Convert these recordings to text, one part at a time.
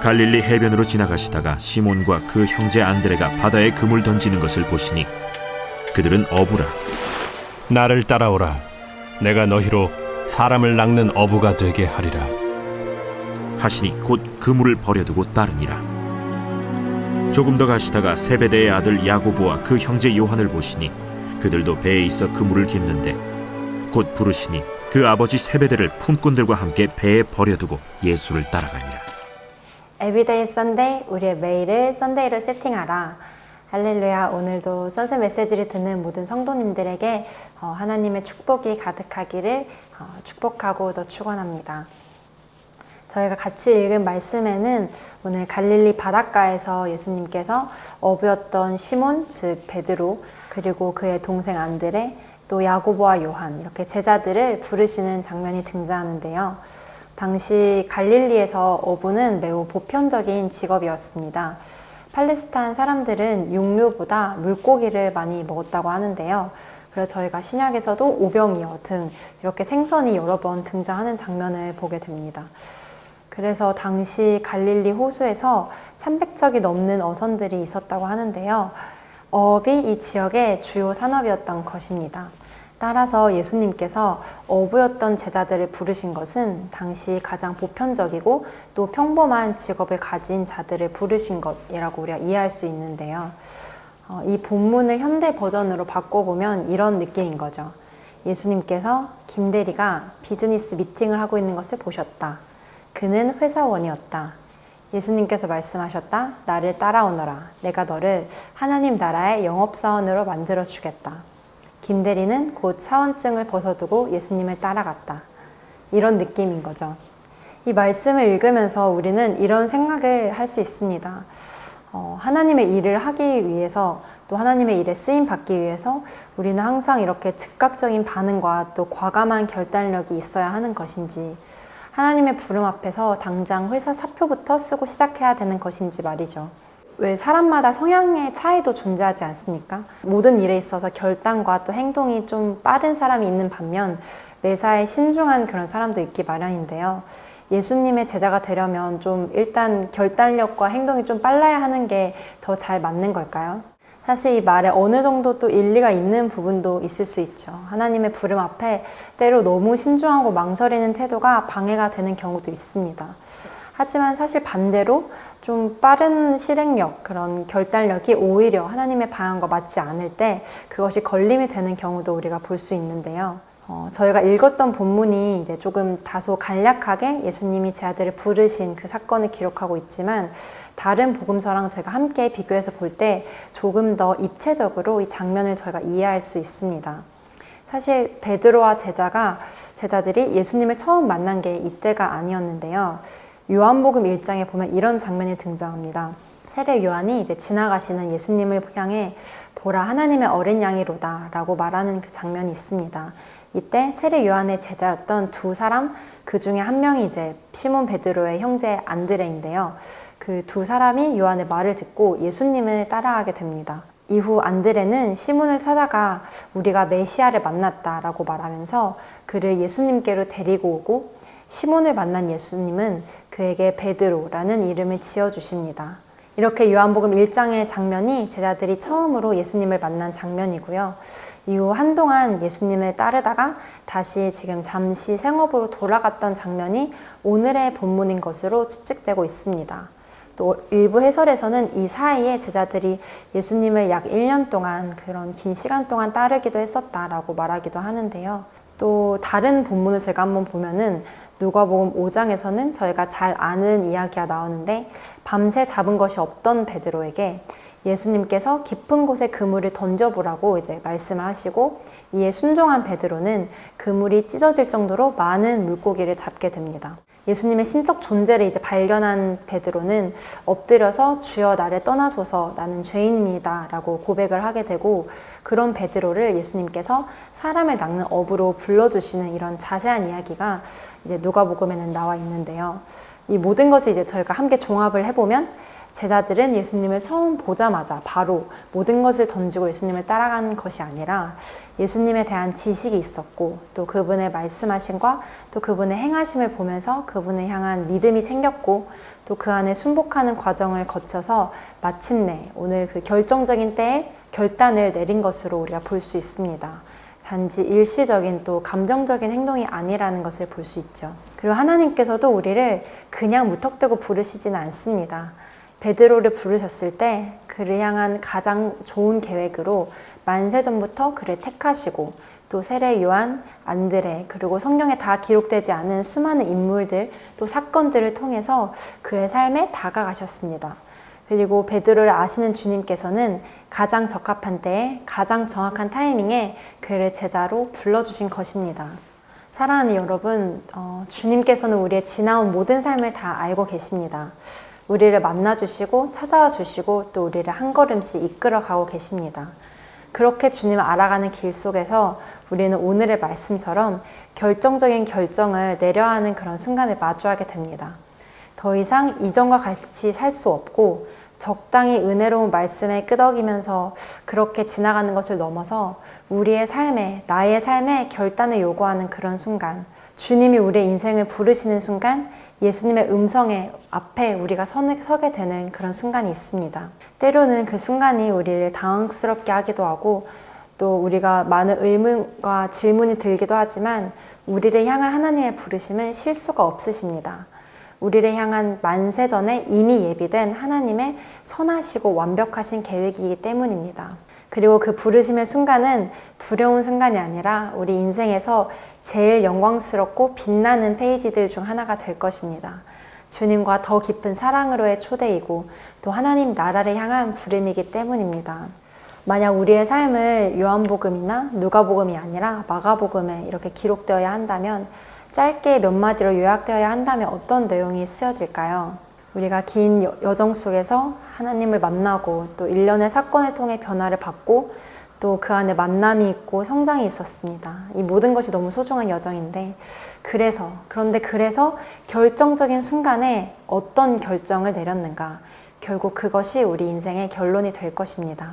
갈릴리 해변으로 지나가시다가 시몬과 그 형제 안드레가 바다에 그물 던지는 것을 보시니 그들은 어부라. 나를 따라오라. 내가 너희로 사람을 낚는 어부가 되게 하리라. 하시니 곧 그물을 버려두고 따르니라. 조금 더 가시다가 세베대의 아들 야고보와 그 형제 요한을 보시니 그들도 배에 있어 그물을 깁는데 곧 부르시니 그 아버지 세베대를 품꾼들과 함께 배에 버려두고 예수를 따라가니라. 에브리데이 썬데이, 우리의 매일을 썬데이로 세팅하라. 할렐루야. 오늘도 선셋 메시지를 듣는 모든 성도님들에게 하나님의 축복이 가득하기를 축복하고 또 축원합니다. 저희가 같이 읽은 말씀에는 오늘 갈릴리 바닷가에서 예수님께서 어부였던 시몬, 즉 베드로, 그리고 그의 동생 안드레, 또 야고보와 요한, 이렇게 제자들을 부르시는 장면이 등장하는데요. 당시 갈릴리에서 어부는 매우 보편적인 직업이었습니다. 팔레스타인 사람들은 육류보다 물고기를 많이 먹었다고 하는데요. 그래서 저희가 신약에서도 오병이어 등 이렇게 생선이 여러 번 등장하는 장면을 보게 됩니다. 그래서 당시 갈릴리 호수에서 300척이 넘는 어선들이 있었다고 하는데요. 어업이 이 지역의 주요 산업이었던 것입니다. 따라서 예수님께서 어부였던 제자들을 부르신 것은 당시 가장 보편적이고 또 평범한 직업을 가진 자들을 부르신 것이라고 우리가 이해할 수 있는데요. 이 본문을 현대 버전으로 바꿔보면 이런 느낌인 거죠. 예수님께서 김대리가 비즈니스 미팅을 하고 있는 것을 보셨다. 그는 회사원이었다. 예수님께서 말씀하셨다. 나를 따라오너라. 내가 너를 하나님 나라의 영업사원으로 만들어 주겠다. 김대리는 곧 사원증을 벗어두고 예수님을 따라갔다. 이런 느낌인 거죠. 이 말씀을 읽으면서 우리는 이런 생각을 할 수 있습니다. 하나님의 일을 하기 위해서 또 하나님의 일에 쓰임 받기 위해서 우리는 항상 이렇게 즉각적인 반응과 또 과감한 결단력이 있어야 하는 것인지, 하나님의 부름 앞에서 당장 회사 사표부터 쓰고 시작해야 되는 것인지 말이죠. 왜 사람마다 성향의 차이도 존재하지 않습니까? 모든 일에 있어서 결단과 또 행동이 좀 빠른 사람이 있는 반면 매사에 신중한 그런 사람도 있기 마련인데요. 예수님의 제자가 되려면 좀 일단 결단력과 행동이 좀 빨라야 하는 게 더 잘 맞는 걸까요? 사실 이 말에 어느 정도 또 일리가 있는 부분도 있을 수 있죠. 하나님의 부름 앞에 때로 너무 신중하고 망설이는 태도가 방해가 되는 경우도 있습니다. 하지만 사실 반대로 좀 빠른 실행력, 그런 결단력이 오히려 하나님의 방향과 맞지 않을 때 그것이 걸림이 되는 경우도 우리가 볼 수 있는데요. 저희가 읽었던 본문이 이제 조금 다소 간략하게 예수님이 제자들을 부르신 그 사건을 기록하고 있지만 다른 복음서랑 저희가 함께 비교해서 볼 때 조금 더 입체적으로 이 장면을 저희가 이해할 수 있습니다. 사실 베드로와 제자들이 예수님을 처음 만난 게 이때가 아니었는데요. 요한복음 1장에 보면 이런 장면이 등장합니다. 세례 요한이 이제 지나가시는 예수님을 향해 보라 하나님의 어린 양이로다 라고 말하는 그 장면이 있습니다. 이때 세례 요한의 제자였던 두 사람, 그 중에 한 명이 이제 시몬 베드로의 형제 안드레인데요. 그 두 사람이 요한의 말을 듣고 예수님을 따라가게 됩니다. 이후 안드레는 시몬을 찾아가 우리가 메시아를 만났다라고 말하면서 그를 예수님께로 데리고 오고 시몬을 만난 예수님은 그에게 베드로라는 이름을 지어주십니다. 이렇게 요한복음 1장의 장면이 제자들이 처음으로 예수님을 만난 장면이고요. 이후 한동안 예수님을 따르다가 다시 지금 잠시 생업으로 돌아갔던 장면이 오늘의 본문인 것으로 추측되고 있습니다. 또 일부 해설에서는 이 사이에 제자들이 예수님을 약 1년 동안 그런 긴 시간 동안 따르기도 했었다라고 말하기도 하는데요. 또 다른 본문을 제가 한번 보면은 누가복음 5장에서는 저희가 잘 아는 이야기가 나오는데 밤새 잡은 것이 없던 베드로에게 예수님께서 깊은 곳에 그물을 던져보라고 이제 말씀을 하시고 이에 순종한 베드로는 그물이 찢어질 정도로 많은 물고기를 잡게 됩니다. 예수님의 신적 존재를 이제 발견한 베드로는 엎드려서 주여 나를 떠나소서 나는 죄인입니다 라고 고백을 하게 되고 그런 베드로를 예수님께서 사람을 낚는 어부로 불러주시는 이런 자세한 이야기가 이제 누가복음에는 나와 있는데요. 이 모든 것을 이제 저희가 함께 종합을 해보면 제자들은 예수님을 처음 보자마자 바로 모든 것을 던지고 예수님을 따라간 것이 아니라 예수님에 대한 지식이 있었고 또 그분의 말씀하심과 또 그분의 행하심을 보면서 그분을 향한 믿음이 생겼고 또 그 안에 순복하는 과정을 거쳐서 마침내 오늘 그 결정적인 때에 결단을 내린 것으로 우리가 볼 수 있습니다. 단지 일시적인 또 감정적인 행동이 아니라는 것을 볼 수 있죠. 그리고 하나님께서도 우리를 그냥 무턱대고 부르시지는 않습니다. 베드로를 부르셨을 때 그를 향한 가장 좋은 계획으로 만세전부터 그를 택하시고 또 세례 요한, 안드레 그리고 성경에 다 기록되지 않은 수많은 인물들 또 사건들을 통해서 그의 삶에 다가가셨습니다. 그리고 베드로를 아시는 주님께서는 가장 적합한 때에 가장 정확한 타이밍에 그를 제자로 불러주신 것입니다. 사랑하는 여러분, 주님께서는 우리의 지나온 모든 삶을 다 알고 계십니다. 우리를 만나주시고 찾아와 주시고 또 우리를 한 걸음씩 이끌어가고 계십니다. 그렇게 주님을 알아가는 길 속에서 우리는 오늘의 말씀처럼 결정적인 결정을 내려야 하는 그런 순간을 마주하게 됩니다. 더 이상 이전과 같이 살 수 없고 적당히 은혜로운 말씀에 끄덕이면서 그렇게 지나가는 것을 넘어서 우리의 삶에, 나의 삶에 결단을 요구하는 그런 순간, 주님이 우리의 인생을 부르시는 순간 예수님의 음성에 앞에 우리가 서게 되는 그런 순간이 있습니다. 때로는 그 순간이 우리를 당황스럽게 하기도 하고 또 우리가 많은 의문과 질문이 들기도 하지만 우리를 향한 하나님의 부르심은 실수가 없으십니다. 우리를 향한 만세전에 이미 예비된 하나님의 선하시고 완벽하신 계획이기 때문입니다. 그리고 그 부르심의 순간은 두려운 순간이 아니라 우리 인생에서 제일 영광스럽고 빛나는 페이지들 중 하나가 될 것입니다. 주님과 더 깊은 사랑으로의 초대이고 또 하나님 나라를 향한 부름이기 때문입니다. 만약 우리의 삶을 요한복음이나 누가복음이 아니라 마가복음에 이렇게 기록되어야 한다면 짧게 몇 마디로 요약되어야 한다면 어떤 내용이 쓰여질까요? 우리가 긴 여정 속에서 하나님을 만나고 또 일련의 사건을 통해 변화를 받고 또 그 안에 만남이 있고 성장이 있었습니다. 이 모든 것이 너무 소중한 여정인데 그런데 결정적인 순간에 어떤 결정을 내렸는가? 결국 그것이 우리 인생의 결론이 될 것입니다.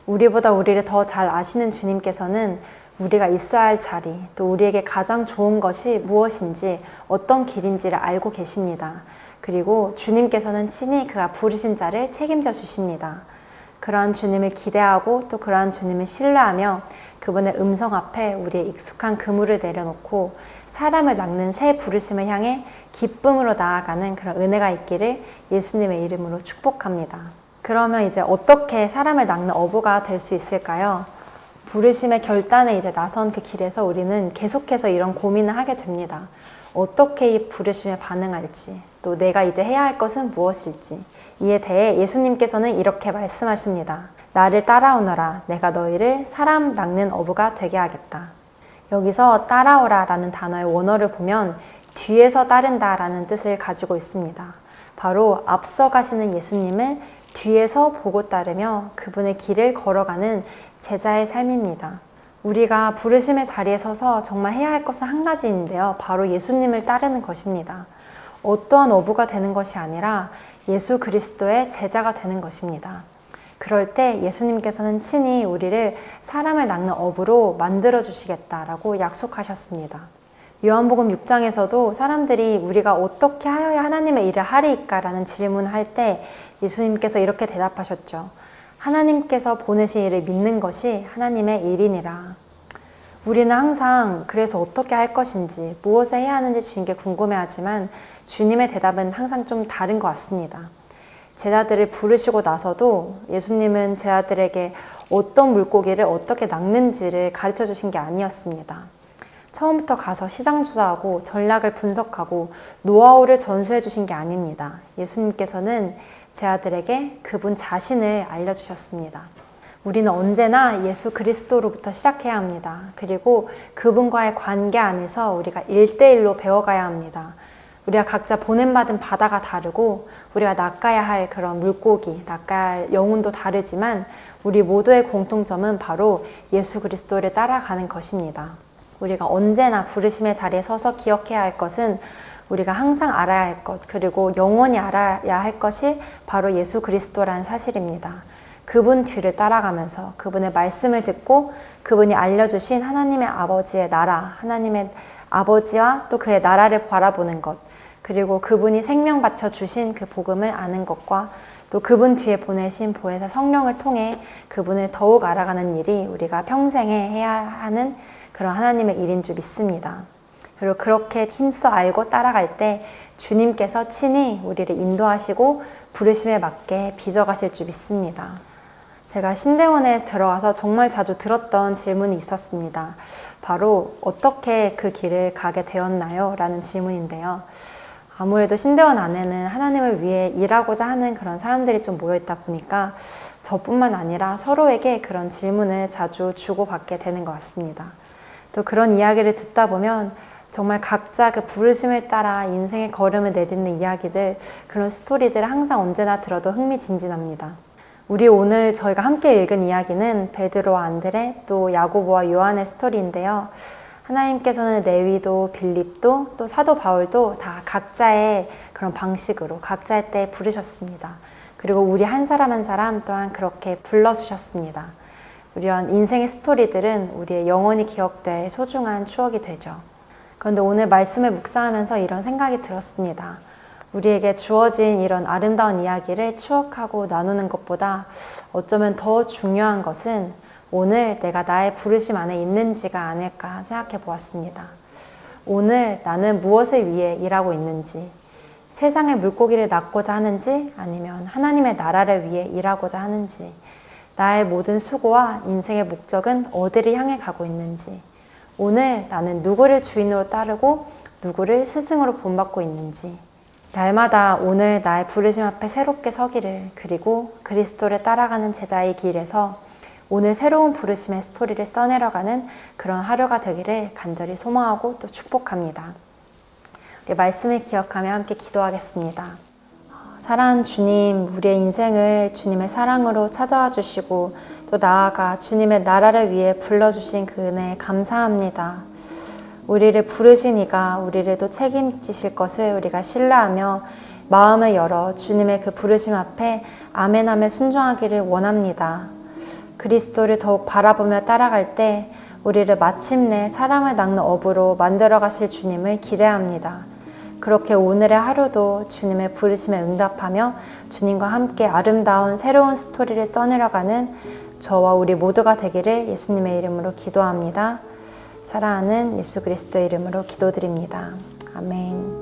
우리보다 우리를 더 잘 아시는 주님께서는 우리가 있어야 할 자리, 또 우리에게 가장 좋은 것이 무엇인지 어떤 길인지를 알고 계십니다. 그리고 주님께서는 친히 그가 부르신 자를 책임져 주십니다. 그러한 주님을 기대하고 또 그러한 주님을 신뢰하며 그분의 음성 앞에 우리의 익숙한 그물을 내려놓고 사람을 낚는 새 부르심을 향해 기쁨으로 나아가는 그런 은혜가 있기를 예수님의 이름으로 축복합니다. 그러면 이제 어떻게 사람을 낚는 어부가 될 수 있을까요? 부르심의 결단에 이제 나선 그 길에서 우리는 계속해서 이런 고민을 하게 됩니다. 어떻게 이 부르심에 반응할지, 또 내가 이제 해야 할 것은 무엇일지, 이에 대해 예수님께서는 이렇게 말씀하십니다. 나를 따라오너라. 내가 너희를 사람 낚는 어부가 되게 하겠다. 여기서 따라오라 라는 단어의 원어를 보면 뒤에서 따른다 라는 뜻을 가지고 있습니다. 바로 앞서 가시는 예수님을 뒤에서 보고 따르며 그분의 길을 걸어가는 제자의 삶입니다. 우리가 부르심의 자리에 서서 정말 해야 할 것은 한 가지인데요. 바로 예수님을 따르는 것입니다. 어떠한 어부가 되는 것이 아니라 예수 그리스도의 제자가 되는 것입니다. 그럴 때 예수님께서는 친히 우리를 사람을 낚는 어부로 만들어 주시겠다라고 약속하셨습니다. 요한복음 6장에서도 사람들이 우리가 어떻게 하여야 하나님의 일을 하리이까 라는 질문을 할 때 예수님께서 이렇게 대답하셨죠. 하나님께서 보내신 일을 믿는 것이 하나님의 일이니라. 우리는 항상 그래서 어떻게 할 것인지 무엇을 해야 하는지 주님께 궁금해하지만 주님의 대답은 항상 좀 다른 것 같습니다. 제자들을 부르시고 나서도 예수님은 제자들에게 어떤 물고기를 어떻게 낚는지를 가르쳐 주신 게 아니었습니다. 처음부터 가서 시장 조사하고 전략을 분석하고 노하우를 전수해 주신 게 아닙니다. 예수님께서는 제자들에게 그분 자신을 알려주셨습니다. 우리는 언제나 예수 그리스도로부터 시작해야 합니다. 그리고 그분과의 관계 안에서 우리가 1대1로 배워가야 합니다. 우리가 각자 보냄받은 바다가 다르고 우리가 낚아야 할 그런 물고기, 낚아야 할 영혼도 다르지만 우리 모두의 공통점은 바로 예수 그리스도를 따라가는 것입니다. 우리가 언제나 부르심의 자리에 서서 기억해야 할 것은 우리가 항상 알아야 할 것, 그리고 영원히 알아야 할 것이 바로 예수 그리스도라는 사실입니다. 그분 뒤를 따라가면서 그분의 말씀을 듣고 그분이 알려주신 하나님의 아버지의 나라, 하나님의 아버지와 또 그의 나라를 바라보는 것, 그리고 그분이 생명 바쳐 주신 그 복음을 아는 것과 또 그분 뒤에 보내신 보혜사 성령을 통해 그분을 더욱 알아가는 일이 우리가 평생에 해야 하는 그런 하나님의 일인 줄 믿습니다. 그리고 그렇게 힘써 알고 따라갈 때 주님께서 친히 우리를 인도하시고 부르심에 맞게 빚어가실 줄 믿습니다. 제가 신대원에 들어와서 정말 자주 들었던 질문이 있었습니다. 바로 어떻게 그 길을 가게 되었나요? 라는 질문인데요. 아무래도 신대원 안에는 하나님을 위해 일하고자 하는 그런 사람들이 좀 모여있다 보니까 저뿐만 아니라 서로에게 그런 질문을 자주 주고받게 되는 것 같습니다. 또 그런 이야기를 듣다 보면 정말 각자 그 부르심을 따라 인생의 걸음을 내딛는 이야기들, 그런 스토리들을 항상 언제나 들어도 흥미진진합니다. 우리 오늘 저희가 함께 읽은 이야기는 베드로와 안드레, 또 야고보와 요한의 스토리인데요. 하나님께서는 레위도, 빌립도, 또 사도 바울도 다 각자의 그런 방식으로 각자의 때에 부르셨습니다. 그리고 우리 한 사람 한 사람 또한 그렇게 불러주셨습니다. 이런 인생의 스토리들은 우리의 영원히 기억될 소중한 추억이 되죠. 그런데 오늘 말씀을 묵상하면서 이런 생각이 들었습니다. 우리에게 주어진 이런 아름다운 이야기를 추억하고 나누는 것보다 어쩌면 더 중요한 것은 오늘 내가 나의 부르심 안에 있는지가 아닐까 생각해 보았습니다. 오늘 나는 무엇을 위해 일하고 있는지, 세상의 물고기를 낚고자 하는지 아니면 하나님의 나라를 위해 일하고자 하는지, 나의 모든 수고와 인생의 목적은 어디를 향해 가고 있는지, 오늘 나는 누구를 주인으로 따르고 누구를 스승으로 본받고 있는지, 날마다 오늘 나의 부르심 앞에 새롭게 서기를, 그리고 그리스도를 따라가는 제자의 길에서 오늘 새로운 부르심의 스토리를 써내려가는 그런 하루가 되기를 간절히 소망하고 또 축복합니다. 우리 말씀을 기억하며 함께 기도하겠습니다. 사랑하는 주님, 우리의 인생을 주님의 사랑으로 찾아와 주시고 또 나아가 주님의 나라를 위해 불러주신 그 은혜에 감사합니다. 우리를 부르신 이가 우리를 또 책임지실 것을 우리가 신뢰하며 마음을 열어 주님의 그 부르심 앞에 아멘하며 순종하기를 원합니다. 그리스도를 더욱 바라보며 따라갈 때 우리를 마침내 사람을 낚는 어부로 만들어 가실 주님을 기대합니다. 그렇게 오늘의 하루도 주님의 부르심에 응답하며 주님과 함께 아름다운 새로운 스토리를 써내려가는 저와 우리 모두가 되기를 예수님의 이름으로 기도합니다. 사랑하는 예수 그리스도의 이름으로 기도드립니다. 아멘.